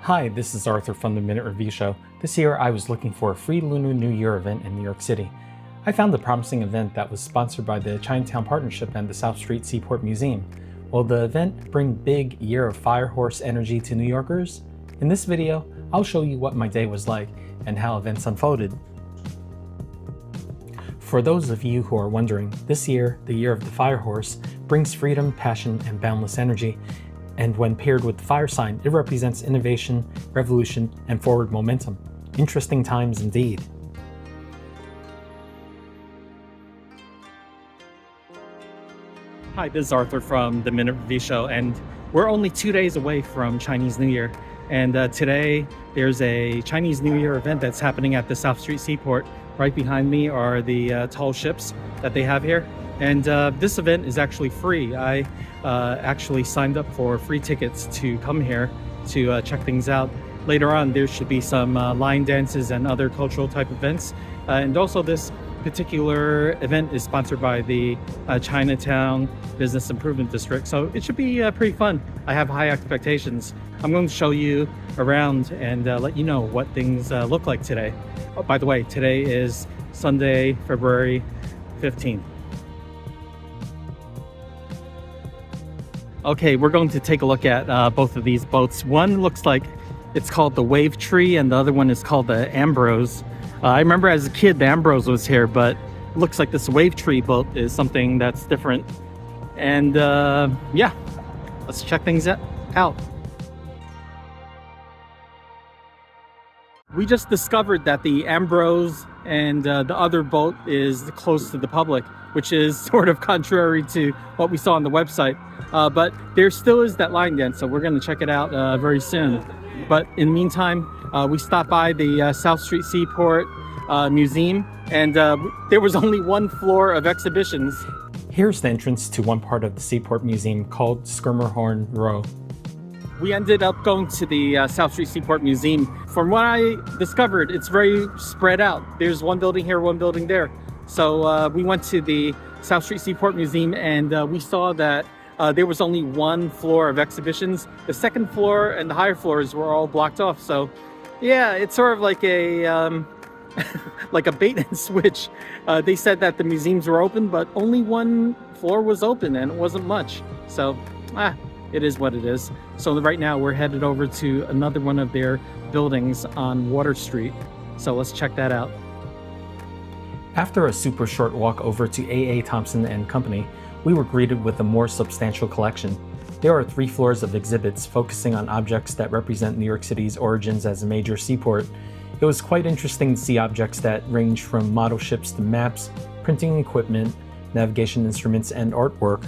Hi, this is Arthur from the Minute Review Show. This year I was looking for a free Lunar New Year event in New York City. I found a promising event that was sponsored by the Chinatown Partnership and the South Street Seaport Museum. Will the event bring big Year of Fire Horse energy to New Yorkers? In this video, I'll show you what my day was like and how events unfolded. For those of you who are wondering, this year, the Year of the Fire Horse, brings freedom, passion, and boundless energy. And when paired with the fire sign, it represents innovation, revolution, and forward momentum. Interesting times indeed. Hi, this is Arthur from the Minute Review Show, and we're only 2 days away from Chinese New Year. And today, there's a Chinese New Year event that's happening at the South Street Seaport. Right behind me are the tall ships that they have here. And this event is actually free. I actually signed up for free tickets to come here to check things out. Later on, there should be some line dances and other cultural type events. And also this particular event is sponsored by the Chinatown Business Improvement District. So it should be pretty fun. I have high expectations. I'm going to show you around and let you know what things look like today. Oh, by the way, today is Sunday, February 15th. Okay, we're going to take a look at both of these boats. One looks like it's called the Wave Tree and the other one is called the Ambrose. I remember as a kid the Ambrose was here, but it looks like this Wave Tree boat is something that's different. And yeah, let's check things out. We just discovered that the Ambrose and the other boat is close to the public, which is sort of contrary to what we saw on the website. But there still is that line dance, so we're going to check it out very soon. But in the meantime, we stopped by the South Street Seaport Museum, and there was only one floor of exhibitions. Here's the entrance to one part of the Seaport Museum called Schermerhorn Row. We ended up going to the South Street Seaport Museum. From what I discovered, it's very spread out. There's one building here, one building there. So we went to the South Street Seaport Museum and we saw that there was only one floor of exhibitions. The second floor and the higher floors were all blocked off. So yeah, it's sort of like a like a bait and switch. They said that the museums were open, but only one floor was open and it wasn't much. So it is what it is. So right now we're headed over to another one of their buildings on Water Street. So let's check that out. After a super short walk over to A.A. Thompson and Company, we were greeted with a more substantial collection. There are 3 floors of exhibits focusing on objects that represent New York City's origins as a major seaport. It was quite interesting to see objects that range from model ships to maps, printing equipment, navigation instruments, and artwork.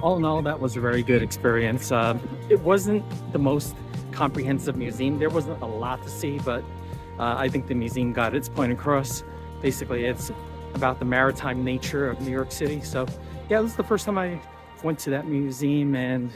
All in all, that was a very good experience. It wasn't the most comprehensive museum. There wasn't a lot to see, but I think the museum got its point across. Basically, it's about the maritime nature of New York City. So yeah, it was the first time I went to that museum, and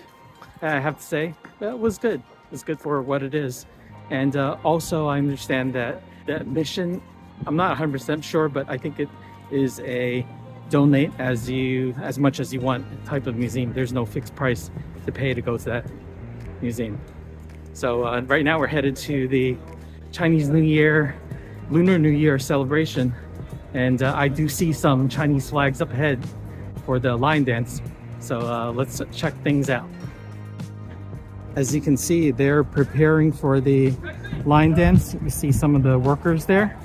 I have to say, that was good. It was good for what it is. And also, I understand that the admission, I'm not 100% sure, but I think it is a donate as much as you want type of museum. There's no fixed price to pay to go to that museum. So right now we're headed to the Chinese New Year, Lunar New Year celebration. And I do see some Chinese flags up ahead for the line dance. So let's check things out. As you can see, they're preparing for the line dance. You see some of the workers there,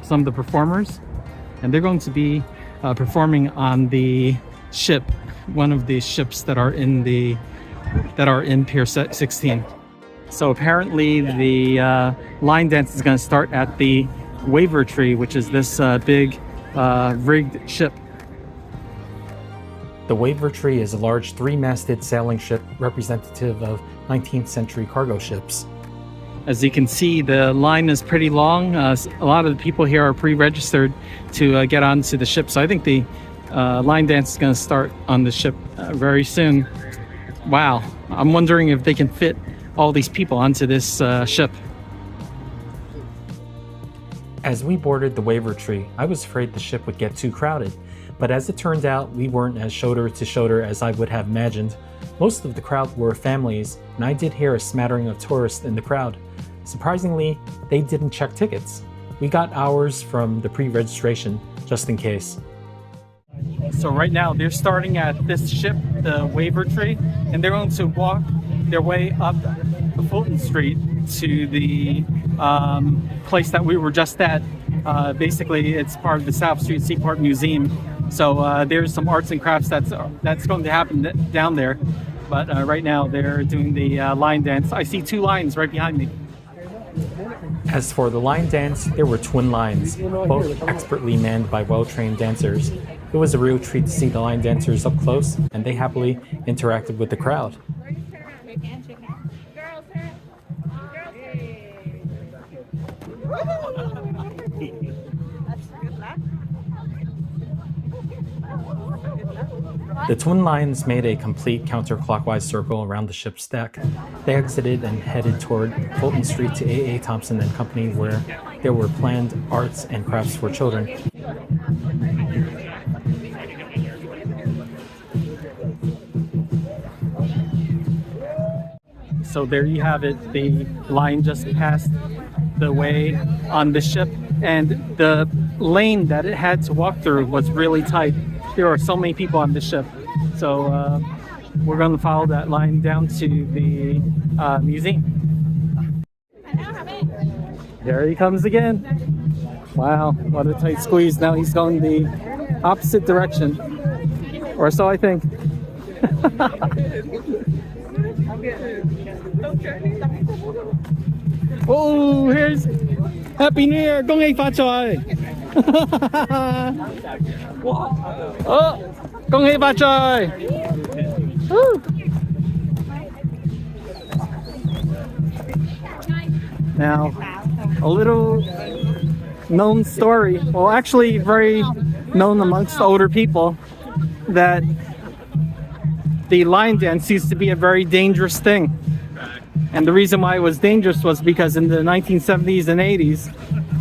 some of the performers, and they're going to be performing on the ship, one of the ships that are in Pier 16. So apparently the line dance is going to start at the Wave Tree, which is this big rigged ship. The Wave Tree is a large 3-masted sailing ship representative of 19th century cargo ships. As you can see, the line is pretty long. A lot of the people here are pre-registered to get onto the ship. So I think the line dance is going to start on the ship very soon. Wow. I'm wondering if they can fit all these people onto this ship. As we boarded the waiver tree, I was afraid the ship would get too crowded, but as it turned out, we weren't as shoulder to shoulder as I would have imagined. Most of the crowd were families, and I did hear a smattering of tourists in the crowd. Surprisingly, they didn't check tickets. We got ours from the pre-registration, just in case. So right now they're starting at this ship, the waiver tree, and they're going to walk their way up Fulton Street to the place that we were just at. Basically, it's part of the South Street Seaport Museum. So there's some arts and crafts that's going to happen down there. But right now they're doing the line dance. I see two lines right behind me. As for the line dance, there were twin lines, both expertly manned by well-trained dancers. It was a real treat to see the line dancers up close, and they happily interacted with the crowd. The twin lines made a complete counterclockwise circle around the ship's deck. They exited and headed toward Fulton Street to A.A. Thompson and Company, where there were planned arts and crafts for children. So there you have it. The line just passed the way on the ship, and the lane that it had to walk through was really tight. There are so many people on the ship. So we're going to follow that line down to the museum. There he comes again. Wow, what a tight squeeze. Now he's going the opposite direction. Or so I think. Oh, here's Happy New Year! 恭喜發財! Oh, 恭喜發財! Woo. Now, a little known story, well actually very known amongst older people, that the line dance used to be a very dangerous thing. And the reason why it was dangerous was because in the 1970s and 80s,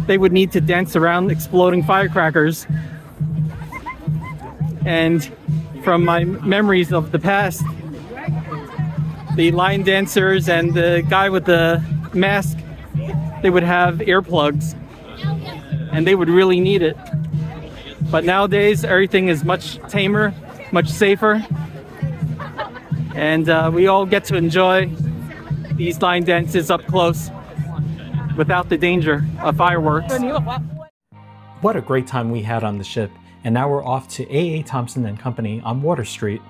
they would need to dance around exploding firecrackers. And from my memories of the past, the line dancers and the guy with the mask, they would have earplugs, and they would really need it. But nowadays, everything is much tamer, much safer, and we all get to enjoy these line dances up close without the danger of fireworks. What a great time we had on the ship, and now we're off to A.A. Thompson and Company on Water Street.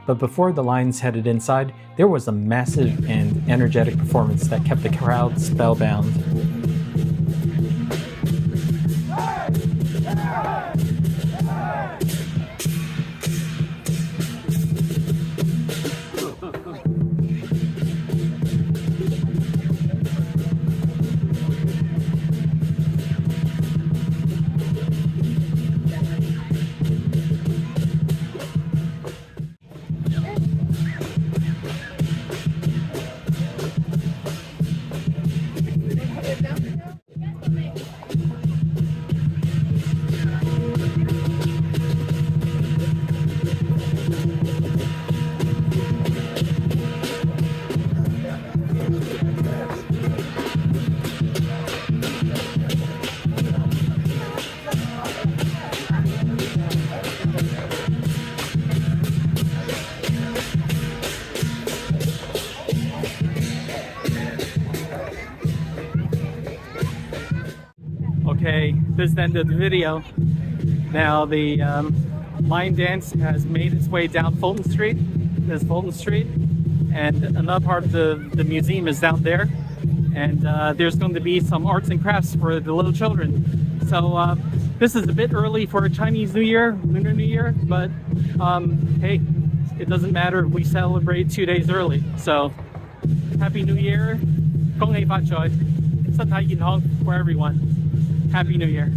But before the lines headed inside, there was a massive and energetic performance that kept the crowd spellbound. Okay, this is the end of the video. Now the line dance has made its way down Fulton Street. This is Fulton Street, and another part of the museum is down there. And there's going to be some arts and crafts for the little children. So this is a bit early for Chinese New Year, Lunar New Year, but hey, it doesn't matter if we celebrate 2 days early. So Happy New Year, 恭喜發財, 身體健康 for everyone. Happy New Year.